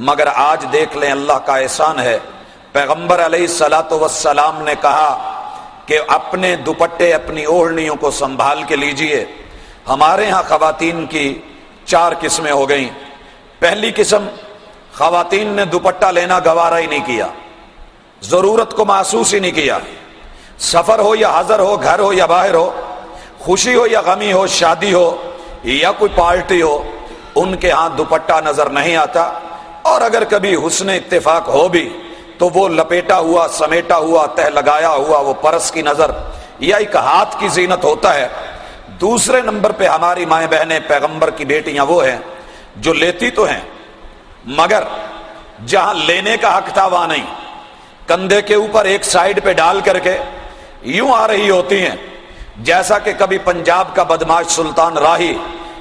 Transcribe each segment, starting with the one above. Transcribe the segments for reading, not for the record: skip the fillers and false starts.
مگر آج دیکھ لیں اللہ کا احسان ہے، پیغمبر علیہ الصلوۃ والسلام نے کہا کہ اپنے دوپٹے اپنی اوڑھنیوں کو سنبھال کے لیجئے۔ ہمارے ہاں خواتین کی 4 قسمیں ہو گئیں۔ پہلی قسم، خواتین نے دوپٹہ لینا گوارا ہی نہیں کیا، ضرورت کو محسوس ہی نہیں کیا، سفر ہو یا حضر ہو، گھر ہو یا باہر ہو، خوشی ہو یا غمی ہو، شادی ہو یا کوئی پارٹی ہو، ان کے ہاں دوپٹہ نظر نہیں آتا، اور اگر کبھی حسن اتفاق ہو بھی تو وہ لپیٹا ہوا، سمیٹا ہوا، تہ لگایا ہوا وہ پرس کی نظر یا ایک ہاتھ کی زینت ہوتا ہے۔ دوسرے نمبر پہ ہماری مائیں بہنیں، پیغمبر کی بیٹیاں وہ ہیں جو لیتی تو ہیں مگر جہاں لینے کا حق تھا وہاں نہیں، کندھے کے اوپر ایک سائیڈ پہ ڈال کر کے یوں آ رہی ہوتی ہیں، جیسا کہ کبھی پنجاب کا بدماش سلطان راہی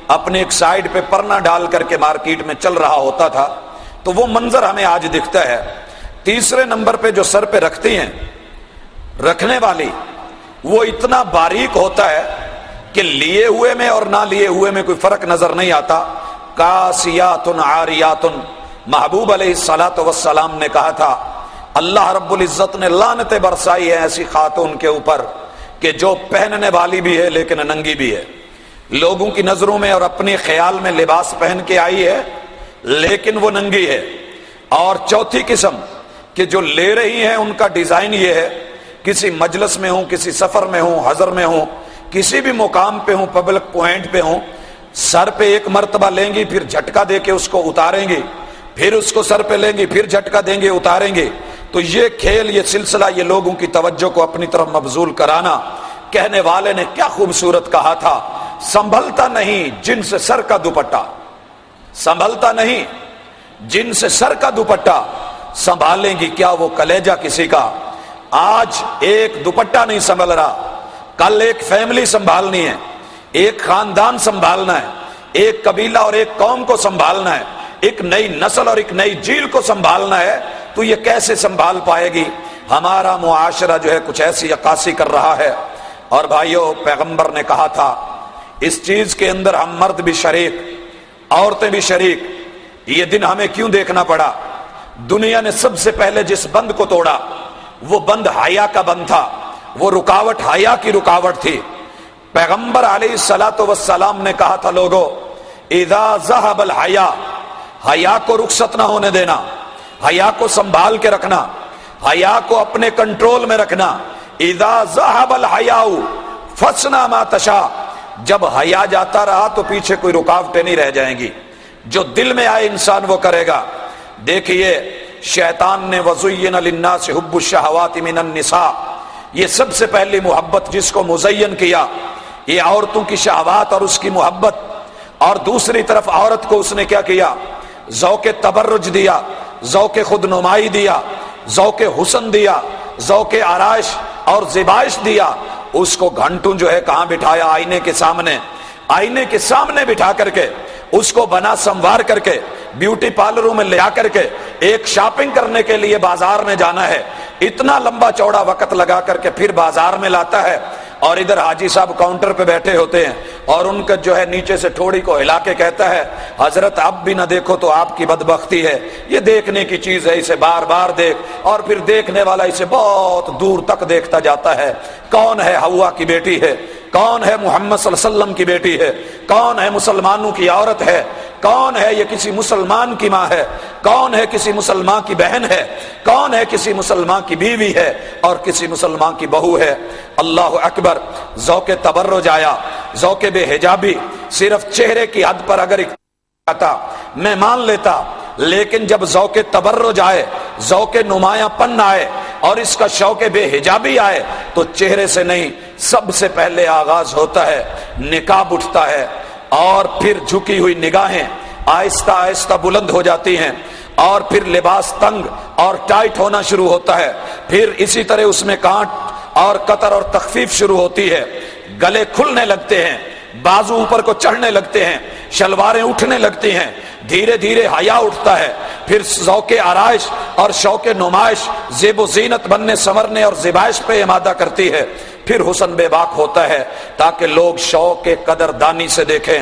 اپنے ایک سائیڈ پہ پرنا ڈال کر کے مارکیٹ میں چل رہا ہوتا تھا، تو وہ منظر ہمیں آج دکھتا ہے۔ تیسرے نمبر پہ جو سر پہ رکھتی ہیں، رکھنے والی وہ اتنا باریک ہوتا ہے کہ لیے ہوئے میں اور نہ لیے ہوئے میں کوئی فرق نظر نہیں آتا۔ کاسیات عاریات، محبوب علیہ الصلوۃ والسلام نے کہا تھا اللہ رب العزت نے لعنتیں برسائی ہے ایسی خاتون کے اوپر کہ جو پہننے والی بھی ہے لیکن ننگی بھی ہے، لوگوں کی نظروں میں اور اپنے خیال میں لباس پہن کے آئی ہے لیکن وہ ننگی ہے۔ اور چوتھی قسم کہ جو لے رہی ہیں ان کا ڈیزائن یہ ہے، کسی مجلس میں ہوں، کسی سفر میں ہوں، حضر میں ہوں، کسی بھی مقام پہ ہوں، پبلک پوائنٹ پہ ہوں، سر پہ ایک مرتبہ لیں گی، پھر جھٹکا دے کے اس کو اتاریں گی، پھر اس کو سر پہ لیں گی، پھر جھٹکا دیں گے، اتاریں گے۔ تو یہ کھیل، یہ سلسلہ، یہ لوگوں کی توجہ کو اپنی طرف مبذول کرانا، کہنے والے نے کیا خوبصورت کہا تھا، سنبھلتا نہیں جن سے سر کا دوپٹہ، سنبھلتا نہیں جن سے سر کا دوپٹہ سنبھالیں گی کیا وہ کلیجہ کسی کا۔ آج ایک دوپٹہ نہیں سنبھل رہا، کل ایک فیملی سنبھالنی ہے، ایک خاندان سنبھالنا ہے، ایک قبیلہ اور ایک قوم کو سنبھالنا ہے، ایک نئی نسل اور ایک نئی جیل کو سنبھالنا ہے، تو یہ کیسے سنبھال پائے گی؟ ہمارا معاشرہ جو ہے کچھ ایسی عکاسی کر رہا ہے۔ اور بھائیو، پیغمبر نے کہا تھا اس چیز کے اندر ہم مرد بھی شریک، عورتیں بھی شریک۔ یہ دن ہمیں کیوں دیکھنا پڑا؟ دنیا نے سب سے پہلے جس بند کو توڑا وہ بند حیا کا بند تھا، وہ رکاوٹ حیا کی رکاوٹ تھی۔ پیغمبر علیہ الصلوۃ والسلام نے کہا تھا لوگو اذا ذهب الحیا، حیا کو رخصت نہ ہونے دینا، حیا کو سنبھال کے رکھنا، حیا کو اپنے کنٹرول میں رکھنا۔ اذا ذهب الحیاء فاصنع ما تشاء، جب حیا جاتا رہا تو پیچھے کوئی رکاوٹیں نہیں رہ جائیں گی، جو دل میں آئے انسان وہ کرے گا۔ دیکھیے شیطان نے وَزُيِّنَ لِلنَّاسِ حُبُّ الشَّهَوَاتِ مِنَ النِّسَاءِ، یہ سب سے پہلی محبت جس کو مزین کیا یہ عورتوں کی شہوات اور اس کی محبت، اور دوسری طرف عورت کو اس نے کیا کیا؟ ذوق تبرج دیا، ذوق خود نمائی دیا، ذوق حسن دیا، ذوق آرائش اور زیبائش دیا۔ اس کو گھنٹوں جو ہے کہاں بٹھایا؟ آئینے کے سامنے، آئینے کے سامنے بٹھا کر کے اس کو بنا سنوار کر کے بیوٹی پارلروں میں لے آ کر کے ایک شاپنگ کرنے کے لیے بازار میں جانا ہے، اتنا لمبا چوڑا وقت لگا کر کے پھر بازار میں لاتا ہے، اور ادھر حاجی صاحب کاؤنٹر پہ بیٹھے ہوتے ہیں اور ان کا جو ہے نیچے سے ٹھوڑی کو ہلا کے کہتا ہے حضرت اب بھی نہ دیکھو تو آپ کی بدبختی ہے، یہ دیکھنے کی چیز ہے، اسے بار بار دیکھ۔ اور پھر دیکھنے والا اسے بہت دور تک دیکھتا جاتا ہے، کون ہے؟ حوا کی بیٹی ہے، کون ہے؟ محمد صلی اللہ علیہ وسلم کی بیٹی ہے، کون ہے؟ مسلمانوں کی عورت ہے، کون ہے؟ یہ کسی مسلمان کی ماں ہے، کون ہے؟ کسی مسلمان کی بہن ہے، کون ہے؟ کسی مسلمان کی بیوی ہے اور کسی مسلمان کی بہو ہے۔ اللہ اکبر! ذوق تبرج آیا، ذوق بے حجابی صرف چہرے کی حد پر اگر آتا میں مان لیتا، لیکن جب ذوق تبرج آئے، ذوق نمایاں پن آئے اور اس کا شوق بے حجابی آئے تو چہرے سے نہیں، سب سے پہلے آغاز ہوتا ہے نقاب اٹھتا ہے، اور پھر جھکی ہوئی نگاہیں آہستہ آہستہ بلند ہو جاتی ہیں، اور پھر لباس تنگ اور ٹائٹ ہونا شروع ہوتا ہے، پھر اسی طرح اس میں کانٹ اور قطر اور تخفیف شروع ہوتی ہے، گلے کھلنے لگتے ہیں، بازو اوپر کو چڑھنے لگتے ہیں، شلواریں اٹھنے لگتی ہیں، دھیرے دھیرے حیا اٹھتا ہے، پھر ذوق آرائش اور شوق نمائش زیب و زینت بننے سنورنے اور زیبائش پہ امادہ کرتی ہے، پھر حسن بے باک ہوتا ہے تاکہ لوگ شوق قدر دانی سے دیکھیں۔